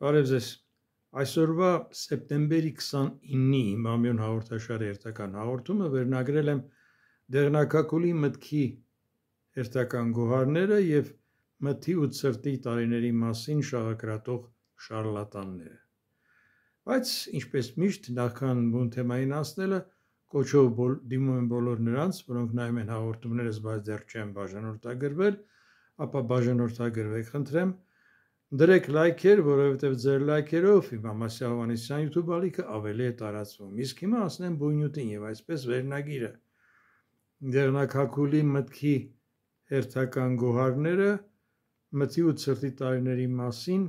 Բարև ձեզ։ Այսօրվա սեպտեմբերի 29-ի Մամիոն հաղորդաշարի հերթական հաղորդումը վերնագրել եմ Դեղնակակուլի մտքի հերթական գոհարները և մթի ու ցրտի տարիների մասին շաղակրատող շարլատանները։ Բայց, ինչպես միշտ, նախքան բուն թեմային անցնելը, կոչով դիմում եմ բոլոր նրանց, որոնք նայում են հաղորդումներս, բայց դեռ չեն բաժանորդագրվել, ապա բաժանորդագրվեք, խնդրեմ։ Դրեք լայքեր, որովհետև ձեր լայքերով իմ Ամասյա Հովհաննիսյան YouTube ալիքը ավելի է տարածվում։ Իսկ հիմա անցնեմ բույնյութին եւ այսպես վերնագիրը Դեղնակակուլի մտքի հերթական գոհարները մթի ու ցրտի տարիների մասին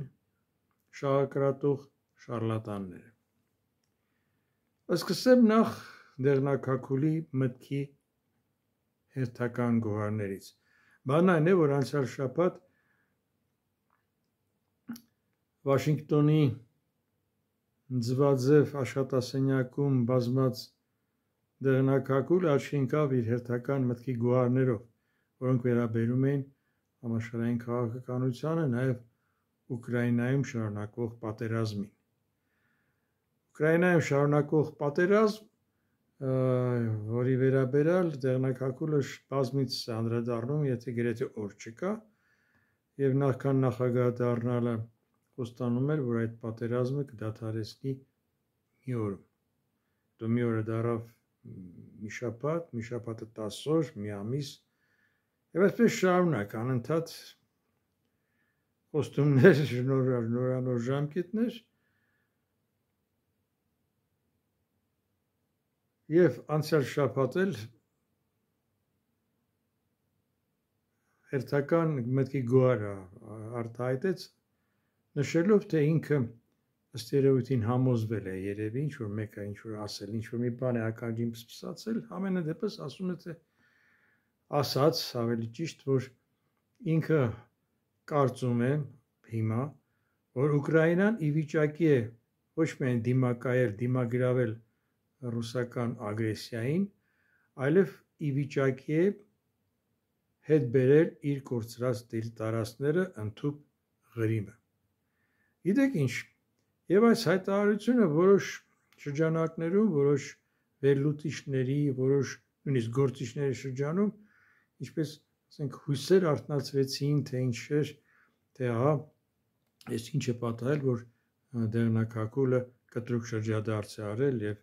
շաղակրատող շարլատանները։ Սկսեմ նախ Դեղնակակուլի մտքի հերթական գոհարներից։ Բանն այն է, որ անցյալ շաբաթ Վաշինգտոնի ձվածև աշխատասենյակում բազմած Դեղնակակուլը աչքի ընկավ իր հերթական մտքի գոհարներով, որոնք վերաբերում էին համաշխարհային քաղաքականությանը, նաև Ուկրաինայում շարունակվող պատերազմին։ Ուկրաինայում շարունակվող պատերազմ, որի վերաբերյալ Դեղնակակուլը բազմիցս է անդրադառնում, եթե գրեթե օր չկա, եւ նախքան նախագահ դառնալը խոստանում էր, որ այդ պատերազմը կդադարեցնի մի օրում։ Դու մի օրը դարավ մի շաբաթ, մի շաբաթը 10 օր, մի ամիս, եւ այսպես շարունակ անընդհատ խոստումներ, նորանոր ժամկետներ, եւ անցյալ շաբաթ էլ հերթական մտքի գոհարը արտահայտեց, նշելով, թե ինքը ըստ երևույթին համոզվել է երևի, ինչ-որ մեկը ինչ-որ ասել, ինչ-որ մի բան է ականջին փսփսացել, ամենը դեպս ասում է, թե ասաց, ավելի ճիշտ, որ ինքը կարծում է հիմա, որ Ուկրաինան ի վիճակի է ոչ միայն դիմակայել, դիմագրավել ռուսական ագրեսիային, այլև ի վիճակի է հետ բերել իր կորցրած տարածքները ընդհուպ Ղրիմը։ Գիտեք ինչ, եւ այս հայտարարությունը որոշ շրջանակներում, որոշ վերլուծիչների, որոշ նույնիսկ գործիչների շրջանում, ինչպես ասենք հույսեր արթնացվեցին, թե ինչ էր, թե ահա այս ինչ է պատահել, որ Դեղնակակուլը կտրուկ շրջադարձ է արել եւ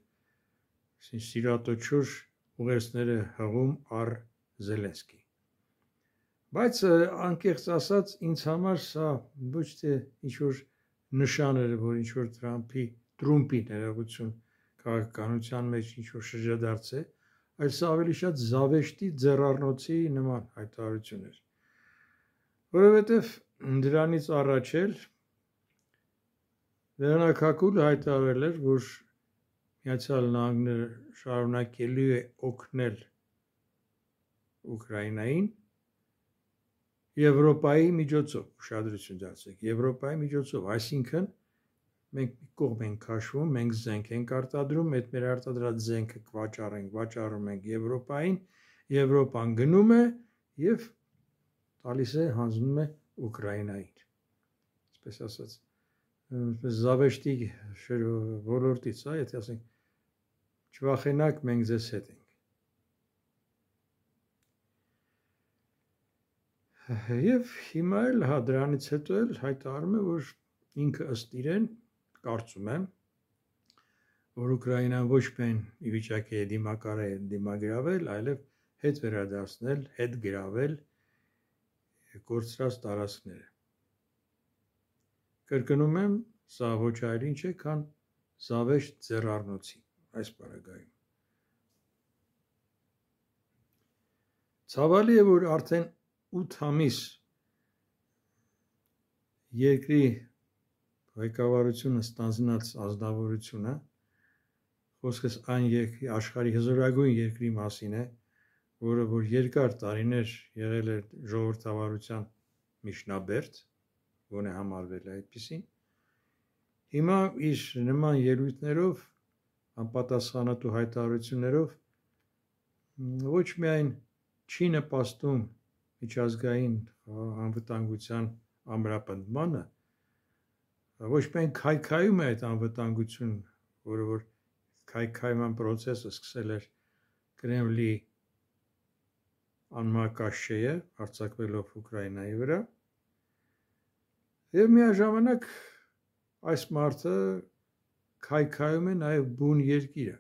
սիրատոչուր ուղերձները հղում առ Զելենսկի։ Բայց անկեղծ ասած, ինձ համար սա ոչ թե ինչ-որ նշան էր, որ ինչ-որ Տրումպի ներողություն քաղաքականության մեջ ինչ-որ շրջադարձ է, այլ սա ավելի շատ զավեշտի ձեռառնոցի նման հայտարարություն էր։ Որովհետև դրանից առաջ էլ Դեղնակակուլը հայտարարել էր, որ Միացյալ Նահանգները շարունակելու է օգնել Ուկրաինային Եվրոպայի միջոցով, ուշադրություն դարձրեք, Եվրոպայի միջոցով, այսինքն մենք մի կողմ ենք քաշվում, մենք զենք ենք արտադրում, այդ մեր արտադրած զենքը վաճառում ենք Եվրոպային, Եվրոպան գնում է եւ տալիս է, հանձնում է Ուկրաինային։ Այսպես ասած, զավեշտի ոլորտից, եթե ասենք, չվախենաք, մենք ձեզ հետ ենք։ Եվ հիմա էլ դրանից հետո էլ հայտարարում է, որ ինքը ըստ իրեն կարծում եմ, որ Ուկրաինան ոչ միայն ի վիճակի է դիմագրավել, այլև հետ վերադարձնել, հետ գրավել կորցրած տարածքները։ Կրկնում եմ, սա ոչ այլ ինչ է, քան զավեշտ ձեռառնոցի այս պարագայում։ Ցավալի է, որ արդեն 8 ամիս երկրի ղեկավարությունը ստանձնած ազնվորությունը, խոսքս այն աշխարհի հզորագույն երկրի մասին է, որը որ երկար տարիներ եղել է ժողովրդավարության միջնաբերդ, գոնե համարվել է այդպիսին, հիմա իր նման ելույթներով, անպատասխանատու հայտարարություններով ոչ միայն չի նպաստում միջազգային անվտանգության ամրապնդմանը, ոչ միայն քայքայում է այդ անվտանգությունը, որը որ քայքայման process-ը սկսել էր Կրեմլի անմակաշեյը արձակվելով Ուկրաինայի վրա, եւ միաժամանակ այս մարդը քայքայում է նաև բուն երկիրը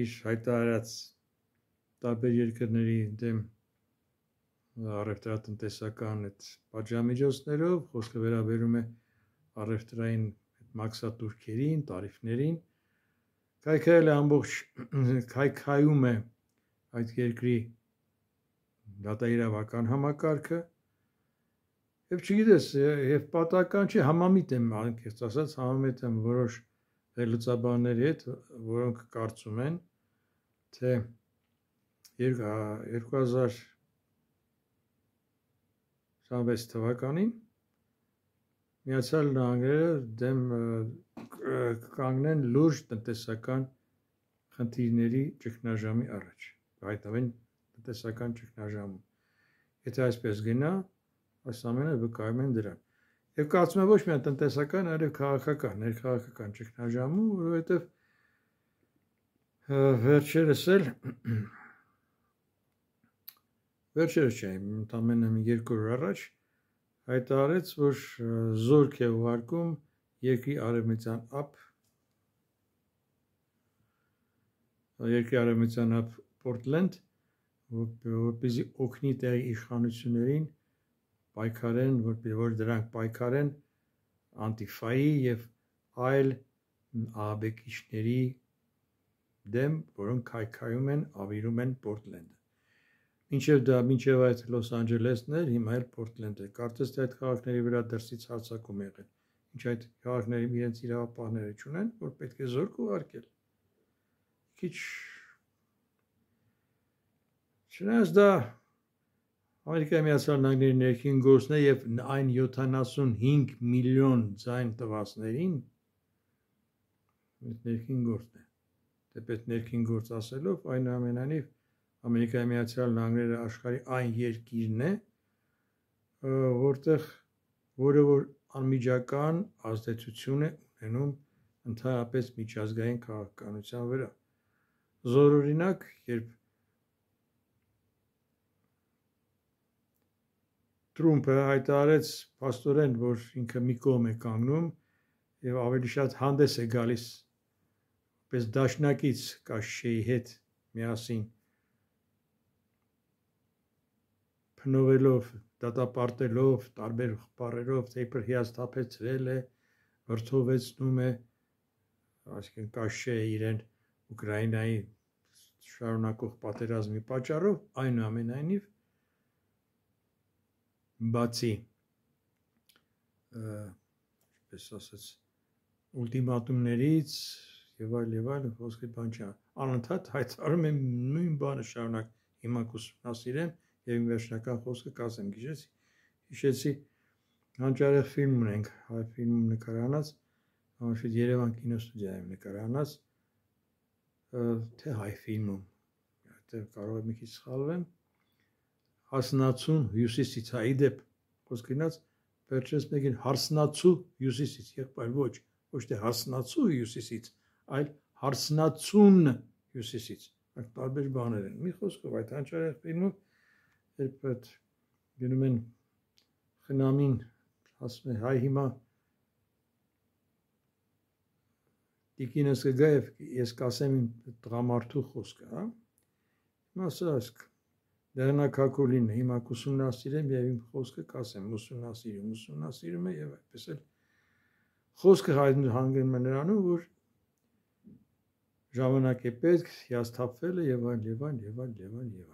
իր հայտարարած տարբեր երկրների դեմ առևտրատնտեսական այդ պատժամիջոցներով, խոսքը վերաբերում է առևտրային մաքսատուրքերին, տարիֆներին, քայքայել է ամբողջ քայքայում է այդ երկրի դատաիրավական համակարգը եւ չգիտես, եւ պատահական չի համամիտ եմ անկեղծ ասած, համամիտ եմ որոշ լուծաբանների հետ, որոնք կարծում են, թե 2026 թվականին Միացյալ Նահանգները դեմ կանգնեն լուրջ տնտեսական խնդիրների ճգնաժամի առաջ, հայտնվեն տնտեսական ճգնաժամում։ Եթե այսպես գնա, այս ամենը վկայում են դրան։ Եվ կարծում եմ ոչ միայն տնտեսական, այլև քաղաքական, ներքաղաքական ճգնաժամում, որովհետև վերջերս չէ, ընդամենը 2 օր առաջ հայտարարեց, որ զորք է ուղարկում երկրի արևմտյան ափ Պորտլենդ, որպեսզի օգնի տեղի իշխանություններին պայքարեն, որ դրանք պայքարեն Անտիֆայի եւ այլ ահաբեկիչների դեմ, որոնք քայքայում են, ավիրում են Պորտլենդը։ Մինչև այդ Լոս Անջելեսն էր, հիմա էլ Պորտլենդ է։ Կարծես թե այդ քաղաքների վրա դրսից հարձակում եղել։ Ինչ այդ քաղաքների իրենց իրավապահները չունեն, որ պետք է զորք ուղարկել։ Քիչ չնայած դա Ամերիկայի Միացյալ Նահանգների ներքին գործն է եւ այն 75 միլիոն ձայն տվածներին ներքին գործն է։ Դեպետ ներքին գործ ասելով, այնուամենայնիվ Ամերիկայի Միացյալ Նահանգները աշխարհի այն երկիրն է, որը որ անմիջական ազդեցություն է ունենում ընդհանրապես միջազգային քաղաքականության վրա։ Զորօրինակ, երբ Թրումպը հայտարարեց փաստորեն, որ ինքը մի կողմ է կանգնում եւ ավելի շատ հանդես է գալիս պես դաշնակից Կաշեի հետ միասին փնովելով, դատապարտելով, տարբեր բառերով, թե իբր հիասթափեցրել է, վրդովեցնում է, այսինքն Կաշեը իրեն Ուկրաինայի շարունակող պատերազմի պատճառով, այնուամենայնիվ բացի այսպես ասած ուլտիմատումներից եւ այլ խոսքի բան չի, անընդհատ հայտարարում եմ նույն բանը շարունակ հիմա կուսումնասիրեմ եւ իմ վերջնական խոսքը կասեմ, հիշեցի հանճարեղ ֆիլմ ունենք, հայ ֆիլմում նկարահանած, անշուշտ Երևան կինոստուդիայում նկարահանած, թե հայ ֆիլմում, այդտեղ կարող է մի քիչ սխալվեմ, Հասնացուն հյուսիսից, հա իդեպ խոսք գնաց, վերջերս մեկին հարսնացու հյուսիսից, եղբայր ոչ թե հարսնացու հյուսիսից, այլ հարսնացուն հյուսիսից, տարբեր բաներ են, մի խոսքով այդ հանճարեղ ֆիլմում երբ այդ գնում են խնամին, ասում է հայ հիմա տիկինս կգա եւ ես կասեմ իմ տղամարդու խոսքը, հա։ Հիմա սա դեղնակակուլին է, հիմա կուսումնասիրեմ եւ իմ խոսքը կասեմ, ուսումնասիրում է եւ այդպես էլ խոսքը հանգում է նրանում, որ ժամանակ է պետք, հիասթափվել է եւ այլ։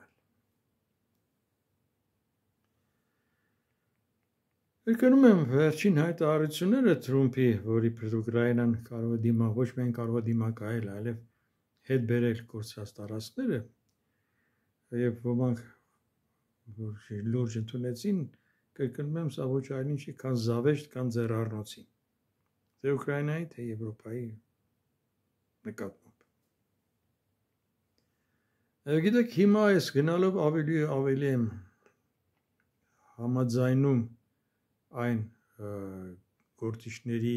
Երկնում եմ վերջին հայտարարությունները Թրումպի, որի Ուկրաինան կարող է ոչ միայն կարող է դիմակայել, այլև հետ բերել կորցրած տարածքները, եւ ոմանք որ լուրջ ընդունեցին, կրկնում եմ, սա ոչ այլ ինչ չի, քան զավեշտ կամ ձեռառնոցի, թե Ուկրաինայի, թե Եվրոպայի նկատմամբ։ Գիտեք, հիմա ես գնալով ավելի եմ համաձայնում այն գործիչների,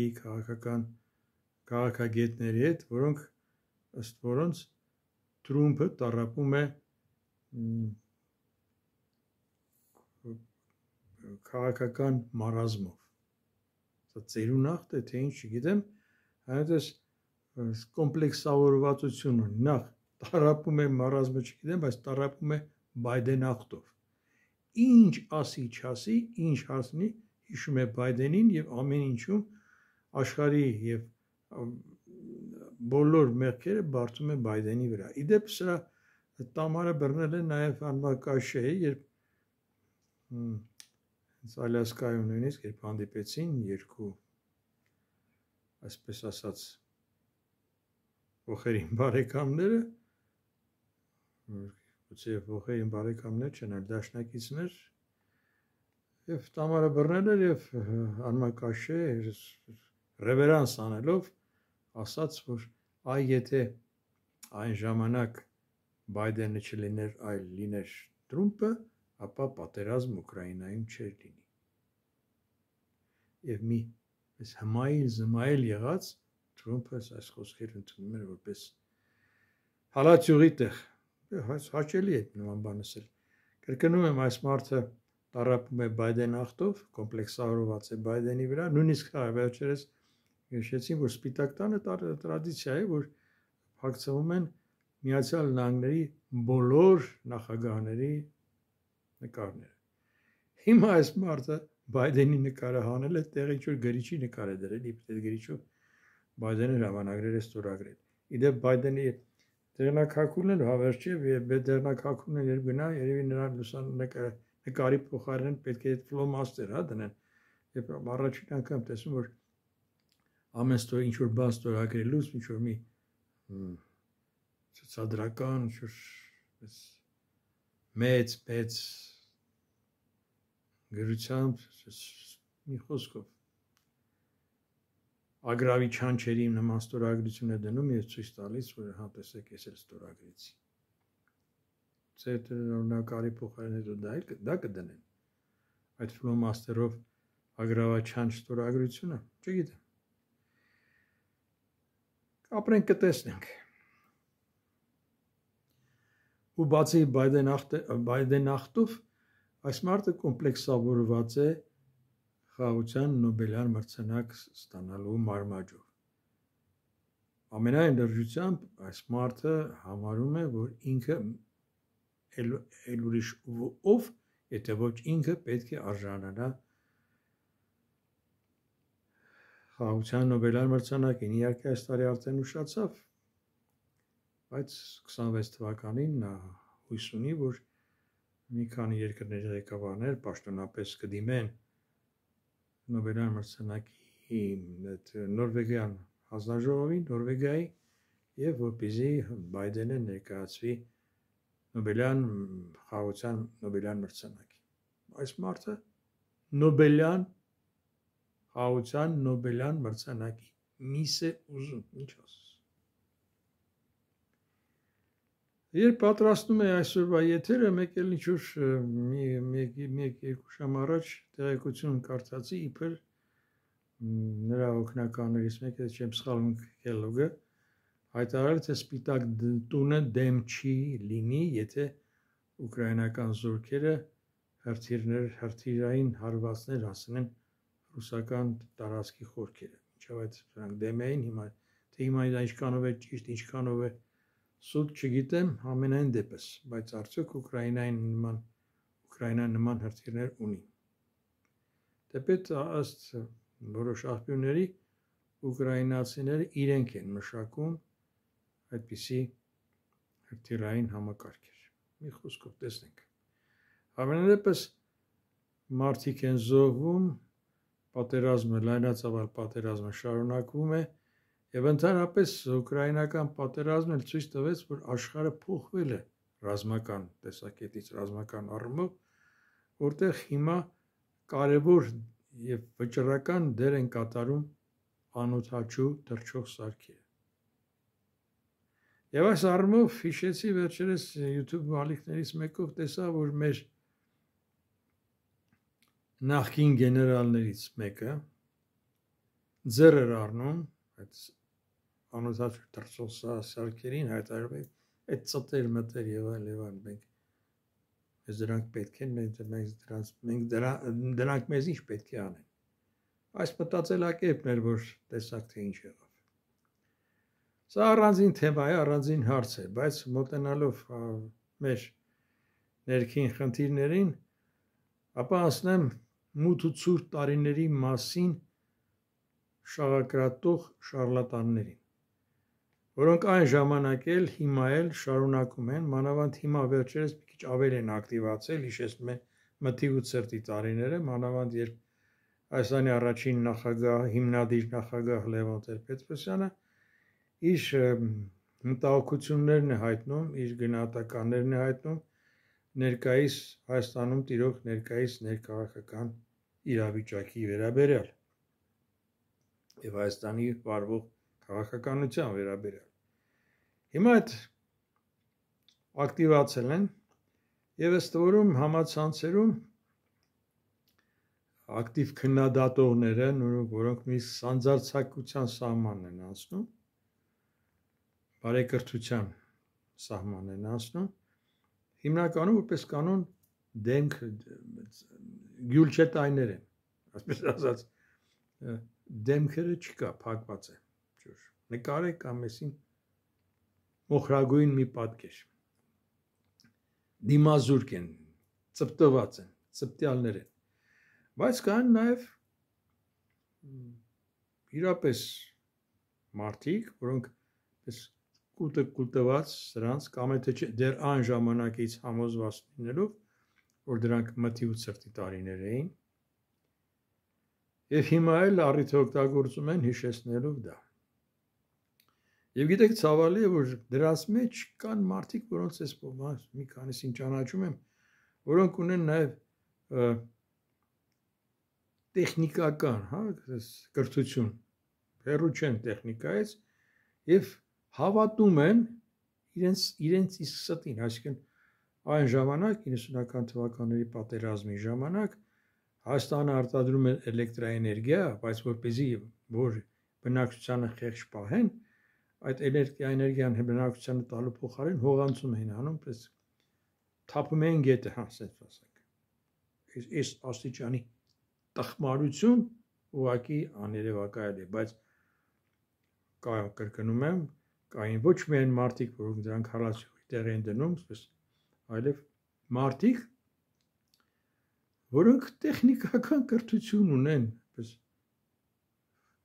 քաղաքագետների հետ, որոնք ըստ որոնց Թրումփը տառապում է քաղաքական մարազմով։ Սա ծերունախտ է, թե ինչ չգիտեմ, այնպես կոմպլեքսավորվածություն ունի։ Նախ տառապում է մարազմը, չգիտեմ, բայց տառապում է Բայդենախտով։ Ինչ ասի չասի, ինչ հասնի, հիշում է Բայդենին եւ ամեն ինչում աշխարհի եւ բոլոր մեղքերը բարձում է Բայդենի վրա։ Իդեպ սրա տամարը բռնել է նաեւ անմակաշեի, երբ Ալյասկայում նույնիսկ երբ հանդիպեցին երկու, այսպես ասած, ոխերին բարեկամները, գուցե ոխերին բարեկամներ չեն, այլ դաշնակիցներ, եւ տամարը բռնել էր եւ անմակաշե ռևերանս անելով ասաց, որ այ եթե այն ժամանակ Բայդենը չլիներ, այլ լիներ Թրումփը, ապա պատերազմ Ուկրաինայում չէր լինի։ Եվ մի հմայիլ եղած Թրումփը այս խոսքերը ընդունում էր որպես հալածյուղի տեղ։ Հաճելի է նման բան ասել։ Կրկնում եմ, այս մարդը տառապում է Բայդենախտով, կոմպլեքսավորված է Բայդենի վրա, նույնիսկ վերջերս հիշեցին, որ Սպիտակ տանը տրադիցիա է, որ փակցվում են Միացյալ Նահանգների բոլոր նախագահների նկարները։ Հիմա այս մարդը Բայդենի նկարը հանել է, տեղի ինչ-որ գրիչի նկար է դրել, իբր այդ գրիչով Բայդենը հրամանագրեր է ստորագրել։ Իդեպ Բայդենի դեղնակակուլն էլ հավերժ չէ, դեղնակակուլն երբ գնա, երևի նրան նկարի փոխարեն պետք է ֆլոմաստեր դնեն։ Երբ առաջին անգամ տեսնում, որ ամեն ինչ-որ բան ստորագրելուց ինչ-որ մի ցուցադրական, ինչ-որ մեծ գրությամբ, մի խոսքով ագրավի չանչերի նման ստորագրություն է դնում եւ ցույց տալիս, որ հա տեսեք, ես էլ ստորագրեցի։ Նկարի փոխարեն հետո դա կդնեն։ Այդ ֆլոմաստերով ագրավաչանչ ստորագրությունը, չգիտեմ։ Ապրենք կտեսնենք։ Ու բացի Բայդենախտով, այս մարդը կոմպլեքսավորված է խաղաղության Նոբելյան մրցանակ ստանալու մարմաճով։ Ամենայն լրջությամբ այս մարդը համարում է, որ ինքը էլ ուրիշ ով, եթե ոչ ինքը պետք է արժանանա խաղաղության Նոբելյան մրցանակին։ Իհարկե այս տարի արդեն ուշացավ, բայց 26 թվականին նա հույս ունի, որ մի քանի երկրների ղեկավարներ պաշտոնապես կդիմեն Նոբելյան մրցանակի Նորվեգիան հանձնաժողովին, Նորվեգիայի, եւ որպեսզի Բայդենը ներկայացվի Նոբելյան խաղաղության Նոբելյան մրցանակի։ Այս մարդը Նոբելյան խաղաղության Նոբելյան մրցանակի միս է ուզում, ինչ ասես։ Երբ պատրաստում է այսօրվա եթերը, մեկ էլ ինչ-որ մեկ-երկու ժամ առաջ տեղեկություն կարդացի, իբր նրա օգնականներից մեկը, չեմ սխալվում, Քելոգը հայտարարել, թե Սպիտակ տունը դեմ չի լինի, եթե ուկրաինական զորքերը հրթիռային հարվածներ հասնեն ռուսական տարածքի խորքերը։ Ինչով այդ նրանք դեմ էին, հիմա ինչքանով է ճիշտ, ինչքանով է սուտ, չգիտեմ, ամենայն դեպս, բայց արդյոք Ուկրաինան նման հրթիռներ ունի։ Թեպետ ըստ որոշ աղբյուրների ուկրաինացիները իրենք են մշակում այդպիսի հրթիռային համակարգեր։ Մի խոսքով տեսնենք։ Ամենադեպս մարդիկ են զոհվում, պատերազմը, լայնածավալ պատերազմը շարունակվում է եւ ընդհանրապես ուկրաինական պատերազմը ցույց տվեց, որ աշխարհը փոխվել է ռազմական տեսակետից, ռազմական առումով, որտեղ հիմա կարևոր եւ վճռական դեր են կատարում անօդաչու թռչող սարքերը։ Եվ այս առումով հիշեցի վերջերս YouTube ալիքներից մեկով տեսա, որ մեր նախկին գեներալներից մեկը ձեռ էր առնում այդ անոթաչ դրսող սարքերին հայտարարում է այդ ծտեր մտեր եւ այլն մենք մեզ դրանք պետք են դրանք մեզ ինչ պետք է անեն այս մտածելակերպն էր որ տեսակ թե ինչ եղավ սա առանձին թեմա է առանձին հարց է բայց մոտենալով մեր ներքին խնդիրներին ապա ասնեմ մութ ու ցուրտ տարիների մասին շաղակրատող շարլատաններին որոնք այն ժամանակ էլ հիմա էլ շարունակում են մանավանդ հիմա վերջերս մի քիչ ավել են ակտիվացել հիշեցնում են մթի ու ցրտի տարիները մանավանդ երբ Հայաստանի առաջին նախագահ հիմնադիր նախագահ Լևոն Տեր-Պետրոսյանը իր մտահոգություններն է հայտնում իր գնահատականներն է հայտնում ներկայիս Հայաստանում տիրող ներկայիս ներքաղաքական իրավիճակի վերաբերյալ եւ Հայաստանի վարվող քաղաքականության վերաբերյալ հիմա այդ ակտիվացել են եւ ըստ որում համացանցերում ակտիվ քննադատողները որոնք մի սանձարձակության սահմանն են անցնում բարեկրթության սահմանն են անցնում հիմնականում որպես կանոն դեմք գյուլչետայներ են այսպես ասած դեմքերը չկա փակված է նկարեք կամ էսին մոխրագույն մի պատկեր դիմազուրկ են ծպտված են ծպտյալներ են բայց կան նաև իրապես մարդիկ որոնք պես կուտված սրանց կամ եթե դեռ այն ժամանակից համոզված լինելով որ դրանք մթի ու ցրտի տարիներ էին եւ հիմա էլ առիթ օգտագործում են հիշեցնելով դա եւ գիտեք ցավալի է որ դրանց մեջ կան մարդիկ որոնց էս մի քանիսին ճանաչում եմ որոնք ունեն նաեւ տեխնիկական հա կրթություն հեռու չեն տեխնիկայից եւ հավատում են իրենց իսկ ստին այսինքն այն ժամանակ 90-ական թվականների պատերազմի ժամանակ Հայաստանը արտադրում է էլեկտրաէներգիա բայց որպեսզի որ բնակչությանը խեղճ պահեն այդ էներգիան բնակչությանը տալու փոխարեն հողանցում էին անում պես թափում էին գետը հա ասենք այս աստիճանի տխմարություն ուղղակի աներևակայել է բայց կրկնում եմ կային ոչ միայն մարդիկ որոնք դրանք հալածողի տեղ են դնում այլև մարդիկ որոնք տեխնիկական կրթություն ունեն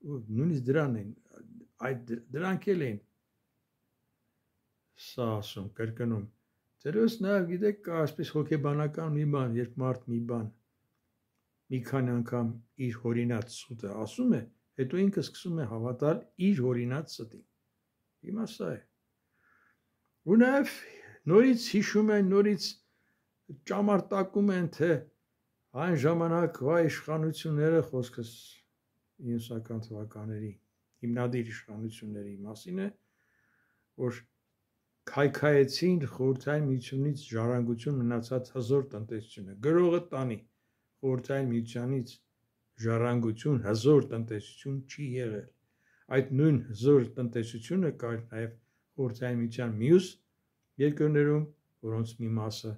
նույնիսկ դրան են դրանք էլ են սա ասում կրկնում դերոս նաև գիտեք կա այսպես հոգեբանական մի բան երբ մարդ մի բան մի քանի անգամ իր հորինած սուտը ասում է հետո ինքը սկսում է հավատալ իր հորինած ստին հիմա սա է ու նաև նորից հիշում են նորից ճամարտակում են թե այն ժամանակվա իշխանությունները խոսքս 90-ական թվականների հիմնադիր իշխանությունների մասին է որ քայքայեցին խորհրդային միությունից ժառանգություն մնացած հզոր տնտեսությունը գրողը տանի խորհրդային միությունից ժառանգություն հզոր տնտեսություն չի եղել այդ նույն հզոր տնտեսությունը կար նաև խորհրդային միության մյուս երկրներում որոնց մի մասը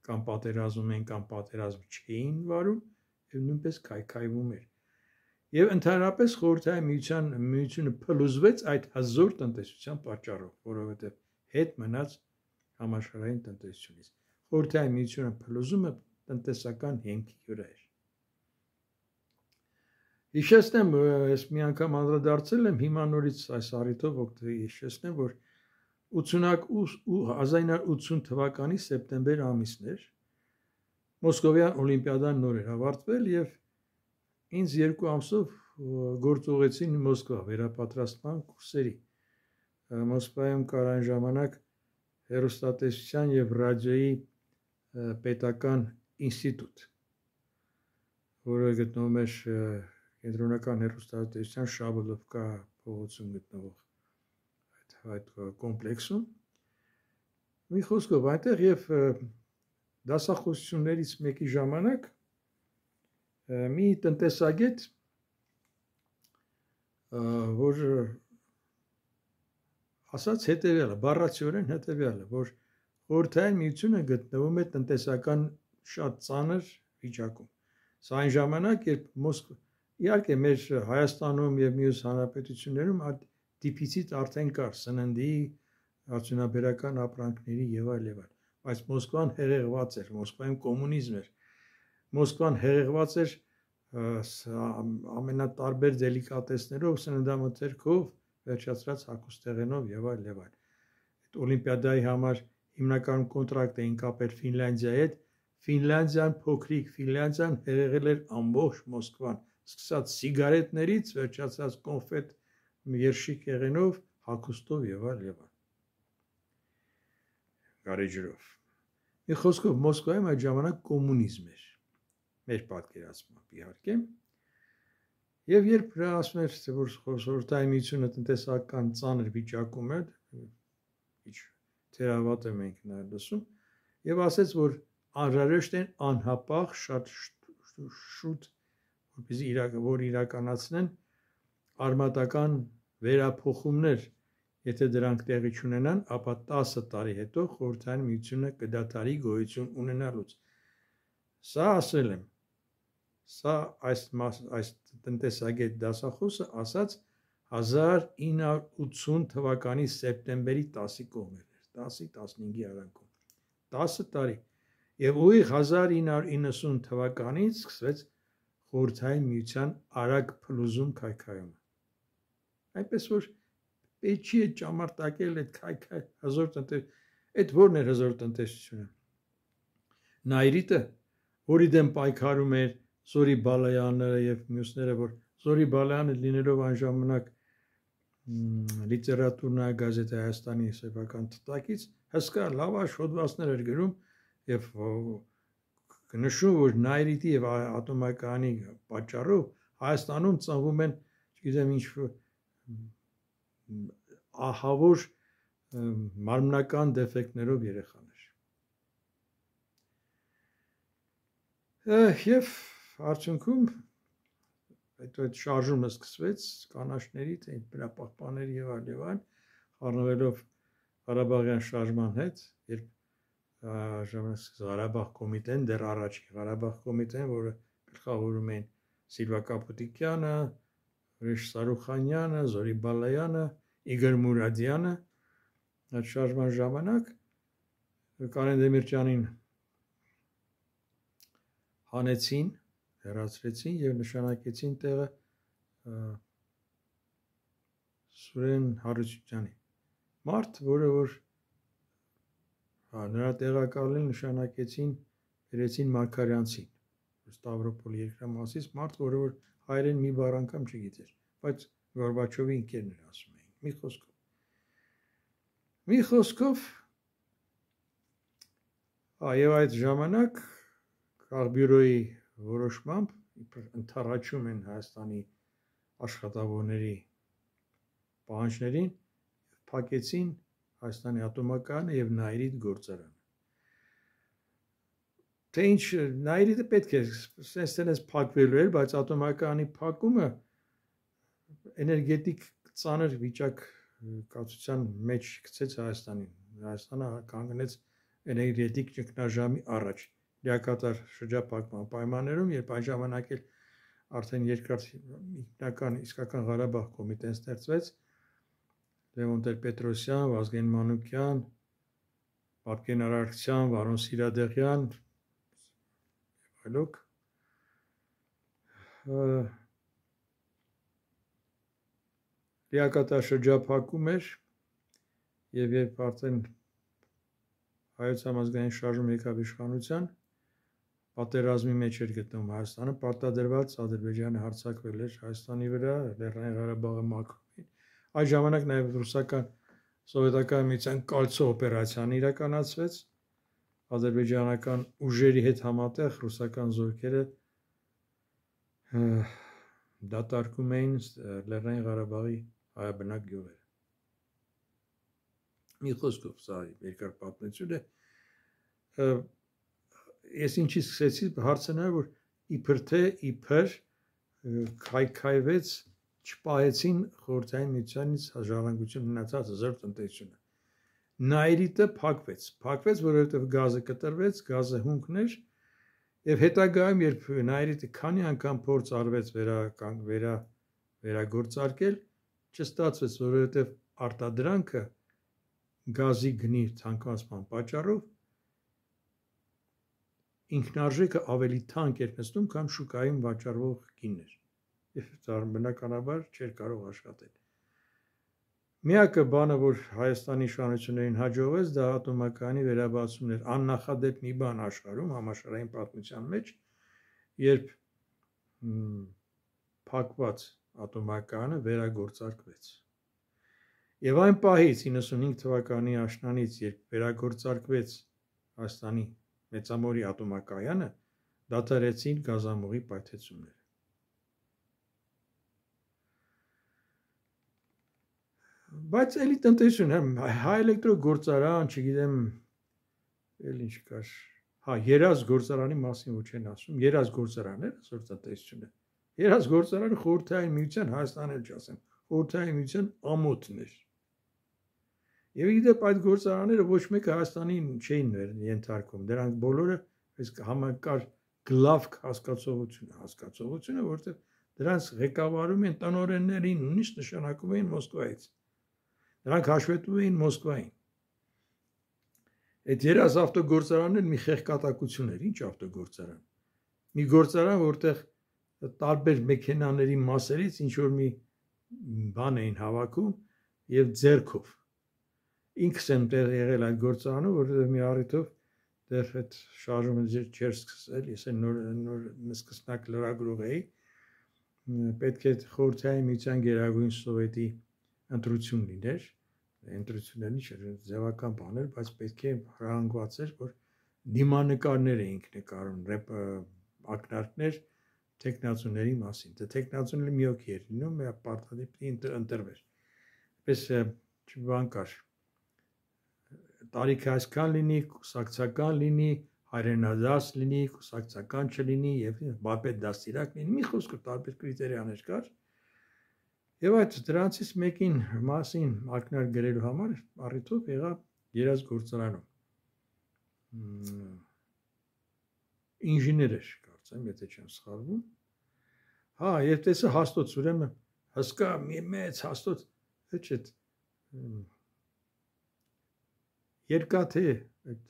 կամ պատերազմում են կամ պատերազմ չէին վարում եւ նույնպես քայքայվում էր եւ ընդհանրապես խորհրդային միությունը փլուզվեց այդ հզոր տնտեսության պատճառով որովհետեւ հետ մնաց համաշխարհային տնտեսությունից խորհրդային միությունը փլուզումը տնտեսական հենքի վրա էր հիշեցնեմ ես մի անգամ անդրադարձել եմ հիմա նորից այս առիթով հիշեցնեմ որ 1980 թվականի սեպտեմբեր ամիսն էր Մոսկովյան օլիմպիադան նոր էր ավարտվել եւ ինձ 2 ամսով գործուղեցին Մոսկվա վերապատրաստման կուրսերի Մոսկվայում կար այն ժամանակ հեռուստատեսության եւ ռադիոյի պետական ինստիտուտ որը գտնվում էր կենտրոնական հեռուստատեսության Շաբլովկա փողոցում գտնվող այդ կոմպլեքսում մի խոսքով այնտեղ եւ դասախոսություններից մեկի ժամանակ մի տնտեսագետ, որ ասաց հետևյալը, բառացիորեն հետևյալը, որ Խորհրդային Միությունը գտնվում է տնտեսական շատ ծանր վիճակում։ Սա այն ժամանակ, երբ իհարկե մեր Հայաստանում եւ մյուս հանրապետություններում դիֆիցիտ արդեն կար սննդի, արդյունաբերական ապրանքների եւ այլ, բայց Մոսկվան հեղեղված էր, Մոսկվայում կոմունիզմ էր, Մոսկվան հեղեղված էր ամենատարբեր դելիկատեսներով, սննդամթերքով, վերջացրած հագուստեղենով եւ այլ։ Այդ օլիմպիադայի համար հիմնականում կոնտրակտ էին կապել Ֆինլանդիայի հետ, Ֆինլանդիան փոքրիկ, Ֆինլանդիան հեղեղել էր ամբողջ Մոսկվան, սկսած սիգարետներից, վերջացած կոնֆետ երշիկ եղենով, հագուստով եւ այլ։ Գարեջրով։ Մի խոսքով Մոսկվայում այդ ժամանակ կոմունիզմ էր, մեր պատկերացմամբ իհարկե։ Եվ երբ ասում էր, որ Խորհրդային Միությունը տնտեսական ծանր վիճակում է, ինչ թերավատ եմ ենք նա լսում, եւ ասեց, որ անհրաժեշտ են անհապաղ շատ շուտ, որ իրականացնեն արմատական վերափոխումներ, եթե դրանք տեղի չունենան, ապա 10 տարի հետո Խորհրդային Միությունը կդադարի գոյություն ունենալուց։ Սա ասել եմ, սա այս տնտեսագետ դասախոսը ասաց 1980 թվականի սեպտեմբերի 10-ի կողմերներ, 10-15-ի արանքում, 10 տարի, եւ ուղիղ 1990 թվականից սկսվեց Խորհրդային Միության արագ փլուզում քայքայումը։ Այնպես որ պետք չի ճամարտակել այդ քայքայ հզոր տնտեսությունը, այդ որն էր հզոր տնտեսությունը։ Նայրիտը, որի դեմ պայքարում էր Զորի Բալայանը եւ մյուսները, որ Զորի Բալայանը լինելով այն ժամանակ լիտերատուրնա գազետա Հայաստանի սեփական թղթակից հսկա լավաշ հոդվածներ էր գրում եւ նշում, որ Նայրիտի եւ ատոմակայանի պատճառով Հայաստանում ծնվում են, չգիտեմ ինչ ահավոր մարմնական դեֆեկտներով երեխաներ։ Եվ արդյունքում այդ շարժումը սկսվեց կանաչների, թե բնապահպանների եւ այլ, խառնվելով Ղարաբաղյան շարժման հետ, երբ ժամանակ Ղարաբաղ կոմիտեն, դեռ առաջի Ղարաբաղ կոմիտեն, որը գլխավորում էին Սիլվա Կապուտիկյանը, Ռեշ Սարուխանյանը, Զորի Բալայանը, Իգոր Մուրադյանը, այդ շարժման ժամանակ Կարեն Դեմիրճյանին հանեցին, հեռացրեցին եւ նշանակեցին տեղը Սուրեն Հարությունյանի մարդ, որը որ նրա տեղակալին նշանակեցին, վերեցին Մարգարյանցին, Ստավրոպոլի երկրամասից մարդ, որը որ հայերեն մի բառ անգամ չգիտեր, բայց Գորբաչովի ընկերն էր ասում էին, մի խոսքով, եւ այդ ժամանակ Քաղբյուրոյի որոշմամբ ընդառաջում են Հայաստանի աշխատավորների պահանջներին, փակեցին Հայաստանի ատոմակայանը եւ Նայիրիտ գործարանը։ Թե ինչ Նայիրիտը պետք է sense փակվելու էր, բայց ատոմակայանի փակումը էներգետիկ ծանր վիճակ կացության մեջ գցեց Հայաստանին։ Հայաստանը կանգնեց էներգետիկ ճգնաժամի առաջ։ Լիակատար շրջափակման պայմաններում, երբ այն ժամանակ էլ արդեն երկրորդ իսկական Ղարաբաղ կոմիտեն ստեղծվեց, Լևոն Տեր-Պետրոսյան, Վազգեն Մանուկյան, Պապկեն Արարքցյան, Վարոն Սիրադեղյան եւ այլոք, լիակատար շրջափակում էր եւ երբ արդեն Հայոց համազգային շարժում եկավ իշխանության, պատերազմի մեջ էր գտնվում Հայաստանը, պարտադրված Ադրբեջանը հարձակվել էր Հայաստանի վրա, Լեռնային Ղարաբաղը մաքրում։ Այդ ժամանակ նաև ռուսական սովետական միության կալցո օպերացիան իրականացվեց, ադրբեջանական ուժերի հետ համատեղ ռուսական զորքերը դատարկում էին Լեռնային Ղարաբաղի հայաբնակ գյուղերը։ Մի խոսքով, սա երկար պատմություն է։ Ես ինչի սկսեցի հարցը նա որ իբր թե իբր քայքայվեց չպահեցին խորհրդային միությանից ժառանգություն մնացած զոր տնտեսությունը նայրիտը փակվեց որովհետև գազը կտրվեց գազը հունքներ եւ հետագայում երբ նայրիտը քանի անգամ փորձ արվեց վերագործարկել չստացվեց որովհետև արտադրանքը գազի գնի ցանկացման պատճառով ինքնարժեքը ավելի թանկ էր նստում, քան շուկայում վաճառվող գինն էր եւ բնականաբար չէր կարող աշխատել։ Միակը բանը, որ Հայաստանի իշխանություններին հաջողվեց, դա ատոմակայանի վերաբացումն էր, աննախադեպ մի բան աշխարհում համաշխարհային պատմության մեջ, երբ փակված ատոմակայանը վերագործարկվեց։ Եվ այն պահից 95 թվականի աշնանից, երբ վերագործարկվեց Հայաստանի Մեծամորի ատոմակայանը, դադարեցին գազամուղի պայթեցումները։ Բայց էլի տնտեսություն, հայ էլեկտրոգործարան, չգիտեմ, էլ ինչ կար, երազ գործարանի մասին ոչ են ասում, երազ գործարանները, զոր տնտեսությունը, երազ գործարանը խորհրդային միության, Հայաստան էլ չասեմ, խորհրդային միության ամոթն էր։ Եվ իդեպ այդ գործարանները ոչ մեկը Հայաստանին չէին ենթարկում, դրանք բոլորը համակար գլավկ հասկացողությունը, որտեղ դրանց ղեկավարում են տնօրեններին, նույնիսկ նշանակում էին Մոսկվայից։ Դրանք հաշվետու էին Մոսկվային։ Այդ երազ ավտոգործարանն մի խեղկատակություն էր, ինչ ավտոգործարան։ Մի գործարան, որտեղ տարբեր մեքենաների մասերից ինչ որ մի բան էին հավաքում եւ ձեռքով։ Ինքս եմ տեղ եղել այդ գործարանում, որովհետև մի առիթով դեռ այդ շարժումը չէր սկսել, ես նոր սկսնակ լրագրող էի, պետք է խորհրդային միության գերագույն սովետի ընտրություն լիներ, ընտրությունն չէր, ձևական բան էր, բայց պետք է հրահանգված էր, որ դիմանկարներ էինք նկարում, ակնարկներ տեխնացուների մասին։ Դա տեխնացուները մի հոգի էր լինում, մի պարտադիր ընտրվեր։ Պես բան կար։ Տարիքը այսքան լինի, կուսակցական լինի, հայրենադաս լինի, կուսակցական չլինի եւ բապետ դաստիարակ լինի, մի խոսքով տարբեր կրիտերիաներ կար։ Եվ այդ դրանցից մեկին մասին ակնարկ գրելու համար առիթով եղավ երազ գործարանում։ Ինժեներ էր, կարծեմ, եթե չեմ սխալվում։ Եւ տեսա հաստոց, ուրեմն հսկա մի մեծ հաստոց, չէ՞ երկաթե այդ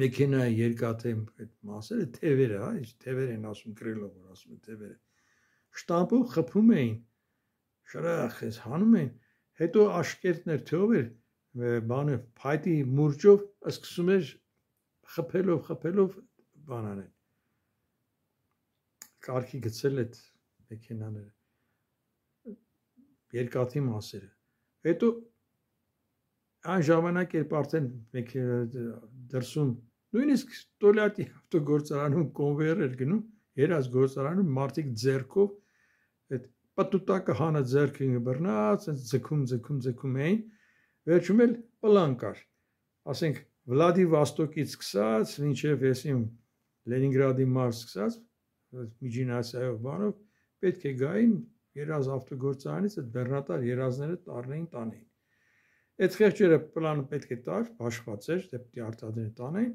մեքենայի երկաթե այդ մասերը թևերը, թևեր են ասում գրելով, որ ասում են թևերը։ Շտամպով խփում էին, շրախ էս հանում էին, հետո աշկերտներ թեով էր, բանը փայտի մուրճով սկսում էր խփելով բան անել։ Կարգի գցել այդ մեքենաները երկաթի մասերը։ Հետո այն ժամանակ երբ արդեն դրսում նույնիսկ Տոլատի ավտոգործարանում կոնվեյեր էր գնում, երազ գործարանում մարդիկ ձեռքով այդ պատուտակը հանը ձեռքը բռնած, ձգում էին, վերջում էլ պլան կար, ասենք Վլադիվոստոկից սկսած, մինչև եսիմ Լենինգրադի մարզ սկսած, Միջին Ասիայով բանով պետք է գային երազ ավտոգործարանից այդ բեռնատար երազները տառնեին տանեին։ Այդ խեղճերը պլանը պետք է տար, բաշխված էր, դեպի արտադրել տանեն։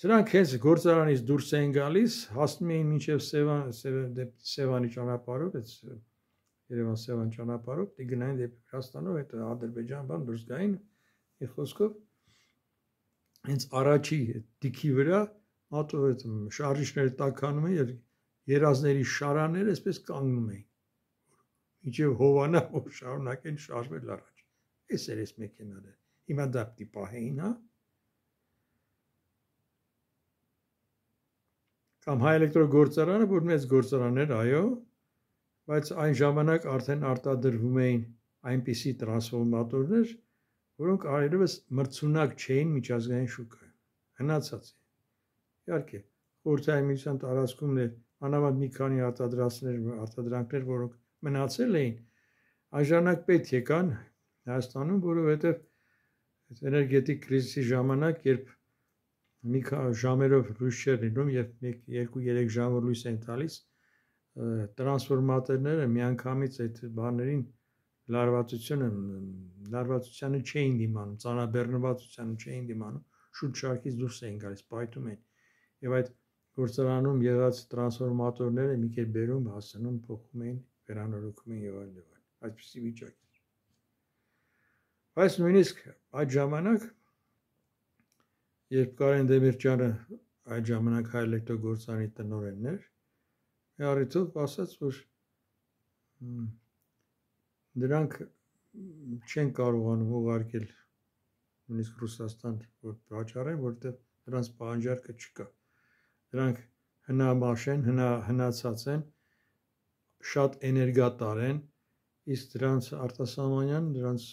Սրանք հենց գործարանից դուրս էին գալիս, հասնում էին մինչև Սևանի ճանապարհով, այդ Երևան-Սևան ճանապարհով, դե գնային դեպի Վրաստանով, այդ Ադրբեջան բան դուրս գային, մի խոսքով հենց առաջի դիքի վրա շարժիչները տաքանում էին եւ երազների շարանները այսպես կանգնում էին։ Մինչև հովանա որ շարունակեն շարժվել առաջ։ Էս էր էս մեքենաները։ Հիմա դա պիտի պահեին, հա։ Կամ հայ էլեկտրոգործարանը, որ մեծ գործարան էր, այո, բայց այն ժամանակ արդեն արտադրվում էին այնպիսի տրանսֆորմատորներ, որոնք այլևս մրցունակ չէին միջազգային շուկայում։ Հնացած է։ Իհարկե, խորհրդային միության տարածքում անավանդ մի քանի արտադրանքներ, որոնք մնացել էին, այն ժամանակ պետք եկան Հայաստանում, որովհետև էներգետիկ կրիզիսի ժամանակ, երբ մի ժամերով լույս չէր լինում եւ 2-3 ժամ լույս են տալիս տրանսֆորմատորները միանգամից այդ բաներին լարվածությանը չէին դիմանում, ծանրաբեռնվածությանը չէին դիմանում, շուտ շարքից դուրս էին գալիս, պայթում էին եւ այդ գործարանում եղած տրանսֆորմատորները մի կերպ բերում, հասնում, փոխում էին, վերանորոգում էին եւ այլն եւ այլն, այսպիսի վիճակ էր։ Բայց նույնիսկ այդ ժամանակ երբ Կարեն Դեմիրճյանը այդ ժամանակ հայ էլեկտրոգործարանի տնօրենն էր, մի առիթով ասաց, որ դրանք չեն կարողանում ուղարկել նույնիսկ Ռուսաստան, որ վաճառեն, որտեղ դրանց պահանջարկը չկա։ Դրանք հնամաշ են, հնացած են, շատ էներգատար են, իսկ դրանց արտասահմանյան, դրանց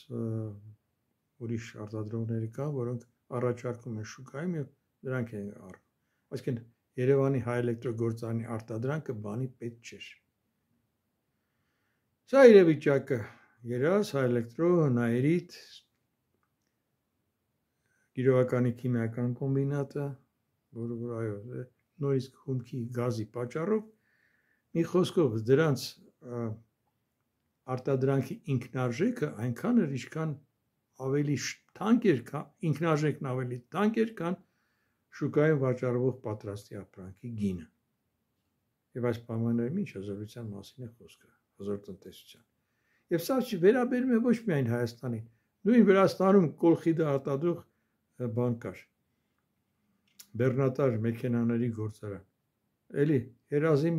ուրիշ արտադրողներ կան, որոնք առաջարկում են շուկայում եւ դրանք են առնում։ Այսինքն Երևանի հայ էլեկտրոգործարանի արտադրանքը բանի պետք չէր։ Սա իրավիճակը երաս հայ էլեկտրո, Նաիրիտ, Գիրովականի քիմիական կոմբինատը, որ այո, նույնիսկ հումքի գազի պատճառով մի խոսքով դրանց արտադրանքի ինքնարժեքը այնքան էր, ինչքան ավելի թանկ էր, ինքնարժեքն ավելի թանկ էր, քան շուկայում վաճառվող պատրաստի ապրանքի գինը։ Եվ այս պայմաններում ինչ հզորության մասին է խոսքը, հզոր տնտեսության։ Եվ սա վերաբերում է ոչ միայն Հայաստանին, նույն Վրաստանում կոլխիդը արտադրող բան կար, բեռնատար մեքենաների գործարան, էլի երազի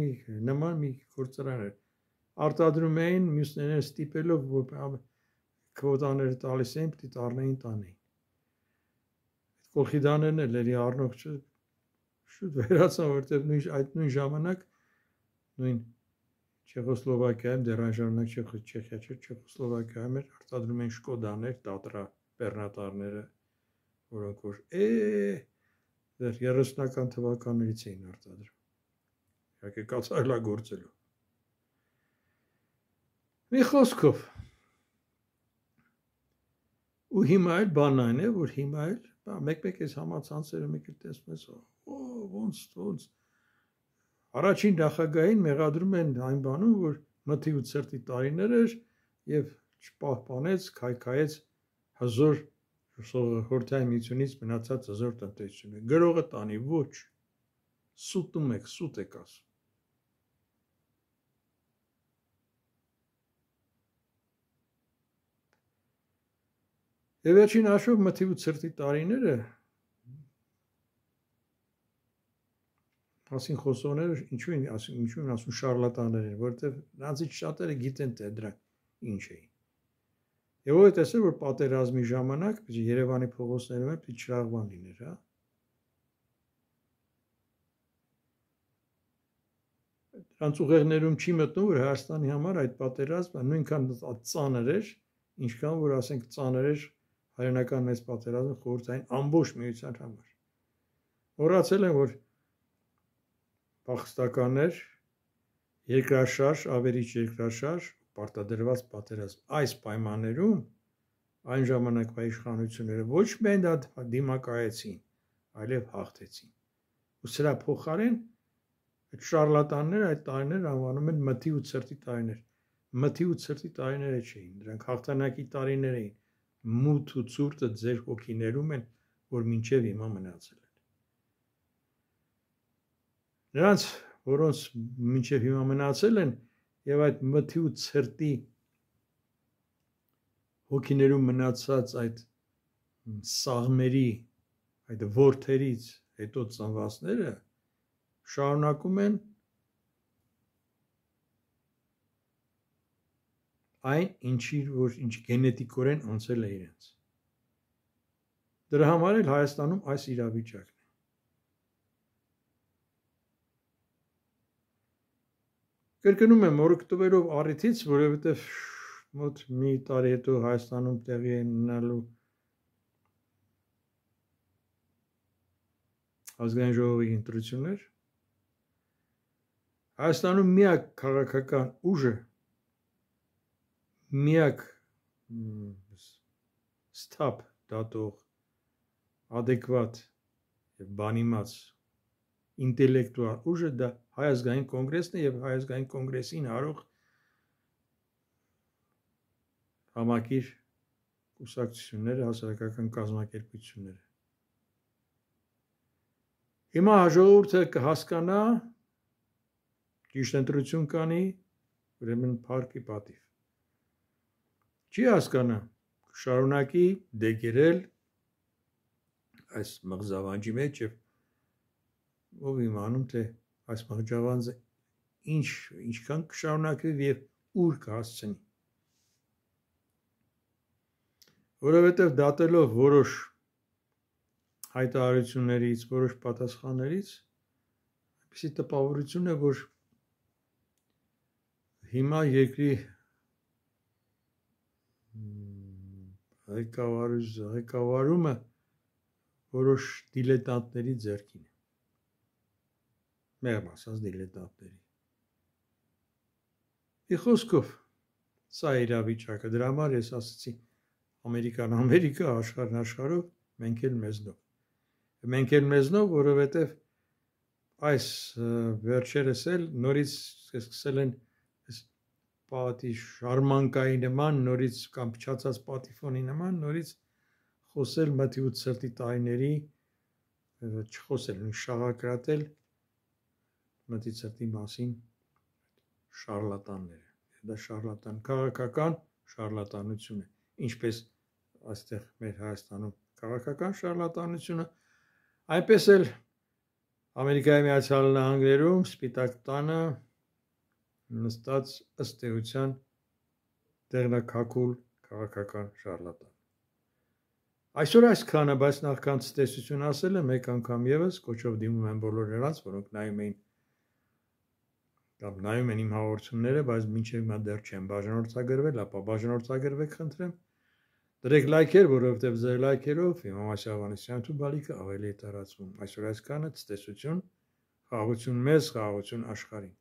նման մի գործարան էր, արտադրում էին մյուսները ստիպելով, որ քվոտաները տալիս էին, պիտի առնեին տանեին։ Այդ կոլխիդաներն էլ էլի առնող շուտ վերացան, որտեղ նույն ժամանակ նույն Չեխոսլովակիայում, դեռ այն ժամանակ Չեխիա չէր, Չեխոսլովակիայում էր արտադրում էին Շկոդաներ, Տատրա բեռնատարները, որոնք որ դեռ 30-ական թվականներից էին արտադրում։ Իհարկե կացարելագործելով։ Մի խոսքով ու հիմա էլ բանն այն է, որ հիմա էլ մեկ-մեկ այս համացանցերը մեկ էլ տեսնում ես, ոնց առաջին նախագահին մեղադրում են այն բանում, որ մթի ու ցրտի տարիներ էր եւ չպահպանեց, քայքայեց հզոր խորհրդային միությունից մնացած հզոր տնտեսությունը։ Գրողը տանի ոչ, սուտում եք, սուտ եք ասում։ Եվ վերջին հաշվով մթի ու ցրտի տարիները ասին խոսողները ինչու են ասում շարլատաններ են, որովհետև նրանցից շատերը գիտեն թե դրանք ինչ էին։ Եվ ով է տեսել, որ պատերազմի ժամանակ Երևանի փողոցներում է պիտի չրաղման լիներ, հա։ Դրանց ուղեղներում չի մտնում, որ Հայաստանի համար այդ պատերազմը նույնքան ծանր էր, ինչքան որ ասենք ծանր էր հայրենական մեծ պատերազմը խորհրդային ամբողջ միության համար։ Մոռացել են, որ փախստականներ, երկրաշարժ, ավերիչ երկրաշարժ, պարտադրված պատերազմ այս պայմաններում այն ժամանակվա իշխանությունները ոչ միայն դիմակայեցին, այլև հաղթեցին։ Ու սրա փոխարեն այդ շարլատանները այդ տարիներ անվանում են մթի ու ցրտի տարիներ։ Մթի ու ցրտի տարիները չէին, դրանք հաղթանակի տարիներ էին։ Մութ ու ցուրտը ձեր հոգիներում են, որ մինչև հիմա մնացել են։ Նրանց, որոնց մինչև հիմա մնացել են, եւ այդ մթի ու ցրտի հոգիներում մնացած այդ սաղմերի, այդ ворթերից հետո ծնվածները շարունակում են այն ինչ գենետիկորեն անցել է իրենց։ Դրա համար էլ Հայաստանում այս իրավիճակն է։ Կրկնում եմ, օգտվելով առիթից, որովհետև մոտ մի տարի հետո Հայաստանում տեղի են ունենալու ազգային ժողովի ընտրություններ, Հայաստանում միակ քաղաքական ուժը, միակ ստապ դատող, adekvat եւ բանիմաց ինտելեկտուալ ուժը դա Հայ ազգային կոնգրեսն է եւ Հայ ազգային կոնգրեսին հարող համակիր կուսակցությունները, հասարակական կազմակերպությունները։ Հիմա ժողովուրդը կհասկանա, ճիշտ ընտրություն կանի, ուրեմն փառքի պատիվ։ Չի հասկանա, կշարունակի դեգերել այս մղձավանջի մեջ եւ ով իմանում թե այս մղձավանջը ինչքան կշարունակվի եւ ուր կհասցնի։ Որովհետեւ դատելով որոշ հայտարարություններից, որոշ պատասխաններից, այնպիսի տպավորություն է, որ հիմա երկրի ղեկավարումը որոշ դիլետանտների ձեռքին է։ Մեղմ ասած դիլետանտների։ Ի խոսքով, սա է իրավիճակը, դրա համար ես ասացի Ամերիկան, աշխարհն աշխարհով, մենք էլ մեզնով։ Մենք էլ մեզնով, որովհետև այս վերջերս էլ նորից սկսել են պատի շարմանկայի նման, նորից կամ փչացած պատիֆոնի նման, նորից խոսել մտի ու ցրտի տարիների, չխոսել, շաղակրատել մտի ցրտի մասին շարլատանները։ Դա շարլատան, քաղաքական շարլատանություն է, ինչպես այստեղ մեր Հայաստանում քաղաքական շարլատանությունը, այնպես էլ Ամերիկայի Միացյալ Նահանգներում Սպիտակ տանը նստած ըստ էության դեղնակակուլ քաղաքական շարլատան։ Այսօր այսքանը, բայց նախքան ցտեսություն ասելը մեկ անգամ եւս կոչով դիմում եմ բոլոր նրանց, որոնք նայում են իմ հաղորդումները, բայց մինչև հիմա դեռ չեն բաժանորդագրվել, ապա բաժանորդագրվեք, խնդրեմ։ Դրեք լայքեր, որովհետև ձեր լայքերով Իմամ Հովհաննիսյանի բալիկը ավելի է տարածվում։ Այսօր այսքանը, ցտեսություն, խաղաղություն մեզ, խաղաղություն աշխարհին։